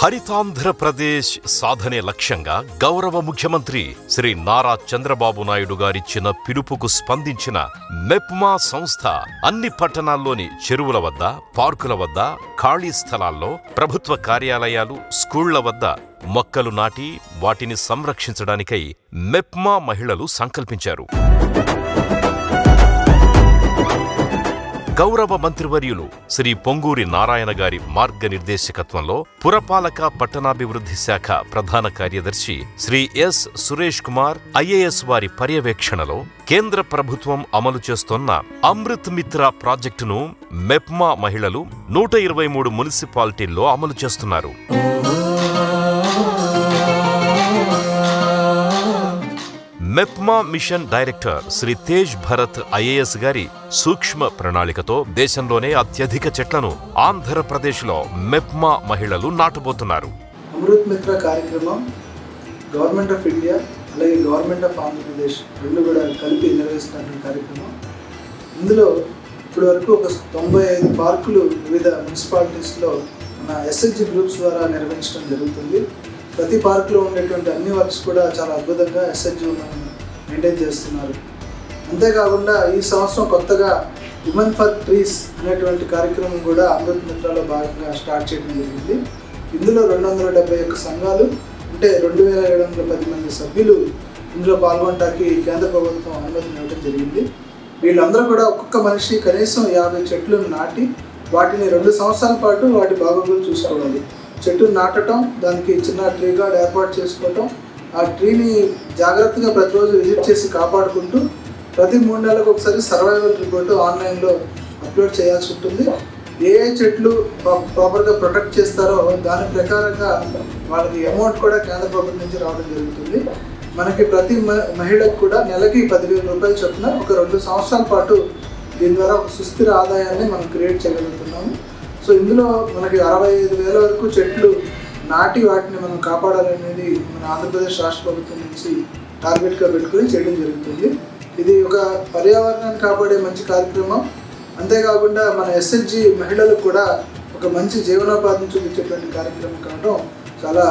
హరితాంధ్రప్రదేశ్ సాధనే లక్ష్యంగా గౌరవ ముఖ్యమంత్రి శ్రీ నారా చంద్రబాబు నాయుడు గారిచ్చిన పిలుపుకు స్పందించిన మెప్మా సంస్థ అన్ని పట్టణాల్లోని చెరువుల వద్ద, పార్కుల వద్ద, ఖాళీ స్థలాల్లో, ప్రభుత్వ కార్యాలయాలు, స్కూళ్ల వద్ద మొక్కలు నాటి వాటిని సంరక్షించడానికై మెప్మా మహిళలు సంకల్పించారు. గౌరవ మంత్రివర్యులు శ్రీ పొంగూరి నారాయణ గారి మార్గనిర్దేశకత్వంలో పురపాలక పట్టణాభివృద్ధి శాఖ ప్రధాన కార్యదర్శి శ్రీ ఎస్ సురేష్ కుమార్ ఐఏఎస్ వారి పర్యవేక్షణలో కేంద్ర ప్రభుత్వం అమలు చేస్తున్న అమృత్ మిత్ర ప్రాజెక్టును మెప్మా మహిళలు 123 మున్సిపాలిటీల్లో అమలు చేస్తున్నారు. MEPMA mission director Shri Tej Bharat IAS గారి సూక్ష్మ ప్రణాళికతో దేశంలోనే అత్యధిక చెట్లను ఆంధ్రప్రదేశ్లో మెప్మా మహిళలు నాటబోతున్నారు. అమృత్ మిత్ర కార్యక్రమం గవర్నమెంట్ ఆఫ్ ఇండియా అలాగే గవర్నమెంట్ ఆఫ్ ఆంధ్రప్రదేశ్ రెండు కూడా కలిపి నిర్వహిస్తున్న కార్యక్రమం. ఇందులో ఇప్పటి వరకు ఒక 95 పార్కులు వివిధ మున్సిపాలిటీస్లో మన ఎస్ఎల్జీ గ్రూప్స్ ద్వారా నిర్వహించడం జరుగుతుంది. ప్రతి పార్కులో ఉండేటువంటి అన్ని వర్క్స్ కూడా చాలా అద్భుతంగా ఎస్ఎల్జీ మెయింటైన్ చేస్తున్నారు. అంతేకాకుండా ఈ సంవత్సరం కొత్తగా విమెన్ ఫర్ ట్రీస్ అనేటువంటి కార్యక్రమం కూడా అమృత్ మిత్రలో భాగంగా స్టార్ట్ చేయడం జరిగింది. ఇందులో 271 సంఘాలు అంటే 2710 మంది సభ్యులు ఇందులో పాల్గొనడానికి కేంద్ర ప్రభుత్వం అనుమతిని ఇవ్వడం జరిగింది. వీళ్ళందరూ కూడా ఒక్కొక్క మనిషి కనీసం 50 చెట్లను నాటి వాటిని 2 సంవత్సరాల పాటు వాటి బాగోగులు చూసుకోవాలి. చెట్టు నాటడం, దానికి చిన్న ట్రీ గార్డ్ ఏర్పాటు చేసుకోవటం, ఆ ట్రీని జాగ్రత్తగా ప్రతిరోజు విజిట్ చేసి కాపాడుకుంటూ ప్రతి 3 నెలలకు ఒకసారి సర్వైవల్ రిపోర్టు ఆన్లైన్లో అప్లోడ్ చేయాల్సి ఉంటుంది. ఏ చెట్లు ప్రాపర్గా ప్రొటెక్ట్ చేస్తారో దాని ప్రకారంగా వాళ్ళకి అమౌంట్ కూడా కేంద్ర ప్రభుత్వం నుంచి రావడం జరుగుతుంది. మనకి ప్రతి మహిళకు కూడా నెలకి 10,000 రూపాయలు చొప్పున ఒక 2 సంవత్సరాల పాటు దీని ద్వారా ఒక సుస్థిర ఆదాయాన్ని మనం క్రియేట్ చేయగలుగుతున్నాము. సో ఇందులో మనకి 65,000 వరకు చెట్లు నాటి వాటిని మనం కాపాడాలనేది మన ఆంధ్రప్రదేశ్ రాష్ట్ర ప్రభుత్వం నుంచి టార్గెట్గా పెట్టుకుని చేయడం జరుగుతుంది. ఇది ఒక పర్యావరణాన్ని కాపాడే మంచి కార్యక్రమం. అంతేకాకుండా మన ఎస్ఎల్జీ మహిళలకు కూడా ఒక మంచి జీవనోపాధిని చూపించేటువంటి కార్యక్రమం కావడం చాలా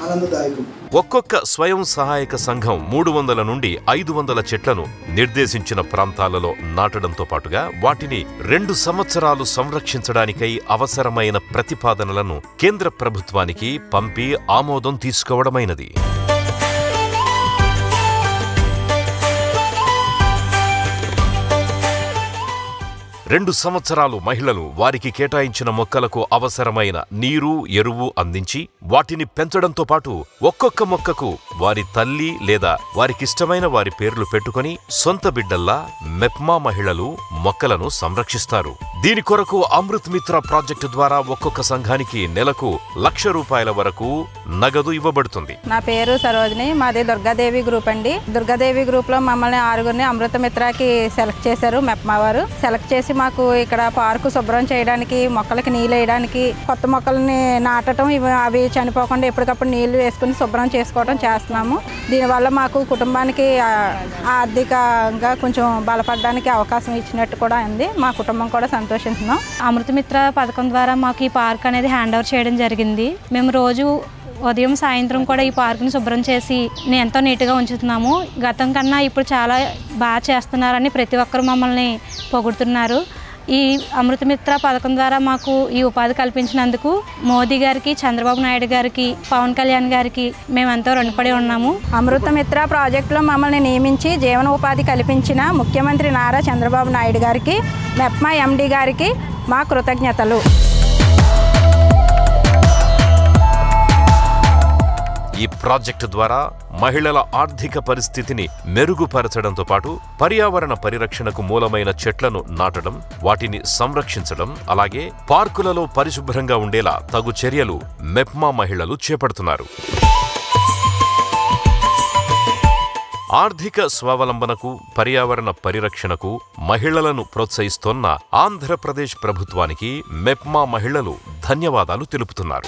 ఆనందదాయకం. ఒక్కొక్క స్వయం సహాయక సంఘం 300 నుండి 500 చెట్లను నిర్దేశించిన ప్రాంతాలలో నాటడంతో పాటుగా వాటిని 2 సంవత్సరాలు సంరక్షించడానికై అవసరమైన ప్రతిపాదనలను కేంద్ర ప్రభుత్వానికి పంపి ఆమోదం తీసుకోవడమైనది. 2 సంవత్సరాలు మహిళలు వారికి కేటాయించిన మొక్కలకు అవసరమైన నీరు, ఎరువు అందించి వాటిని పెంచడంతో పాటు ఒక్కొక్క మొక్కకు వారి తల్లి లేదా వారికిష్టమైన వారి పేర్లు పెట్టుకుని సొంత బిడ్డల్లా మెప్మా మహిళలు మొక్కలను సంరక్షిస్తారు. దీని కొరకు అమృత్ మిత్ర ప్రాజెక్టు ద్వారా ఒక్కొక్క సంఘానికి నెలకు ₹1,00,000 వరకు నగదు ఇవ్వబడుతుంది. నా పేరు సరోజిని, మాది దుర్గాదేవి గ్రూప్ అండి. దుర్గాదేవి గ్రూప్ లో మమ్మల్ని 6గురిని అమృత మిత్రకి సెలెక్ట్ చేశారు మెప్మా వారు. సెలెక్ట్ చేసి మాకు ఇక్కడ పార్కు శుభ్రం చేయడానికి, మొక్కలకి నీళ్ళు వేయడానికి, కొత్త మొక్కల్ని నాటడం, అవి చనిపోకుండా ఎప్పటికప్పుడు నీళ్లు వేసుకుని శుభ్రం చేసుకోవడం చేస్తున్నాము. దీనివల్ల మాకు కుటుంబానికి ఆర్థికంగా కొంచెం బలపడడానికి అవకాశం ఇచ్చినట్టు కూడా ఉంది. మా కుటుంబం కూడా సంతోషిస్తున్నాం. అమృత మిత్ర పథకం ద్వారా మాకు ఈ పార్క్ అనేది హ్యాండ్ ఓవర్ చేయడం జరిగింది. మేము రోజు ఉదయం సాయంత్రం కూడా ఈ పార్క్ని శుభ్రం చేసి ఎంతో నీట్గా ఉంచుతున్నాము. గతం కన్నా ఇప్పుడు చాలా బాగా చేస్తున్నారని ప్రతి ఒక్కరు మమ్మల్ని పొగుడుతున్నారు. ఈ అమృత మిత్ర పథకం ద్వారా మాకు ఈ ఉపాధి కల్పించినందుకు మోదీ గారికి, చంద్రబాబు నాయుడు గారికి, పవన్ కళ్యాణ్ గారికి మేమెంతో రుణపడి ఉన్నాము. అమృత మిత్ర ప్రాజెక్టులో మమ్మల్ని నియమించి జీవనోపాధి కల్పించిన ముఖ్యమంత్రి నారా చంద్రబాబు నాయుడు గారికి, మెప్మా ఎండి గారికి మా కృతజ్ఞతలు. ఈ ప్రాజెక్టు ద్వారా మహిళల ఆర్థిక పరిస్థితిని మెరుగుపరచడంతో పాటు పర్యావరణ పరిరక్షణకు మూలమైన చెట్లను నాటడం, వాటిని సంరక్షించడం, అలాగే పార్కులలో పరిశుభ్రంగా ఉండేలా తగు చర్యలు మెప్మా మహిళలు చేపడుతున్నారు. ఆర్థిక స్వావలంబనకు, పర్యావరణ పరిరక్షణకు మహిళలను ప్రోత్సహిస్తోన్న ఆంధ్రప్రదేశ్ ప్రభుత్వానికి మెప్మా మహిళలు ధన్యవాదాలు తెలుపుతున్నారు.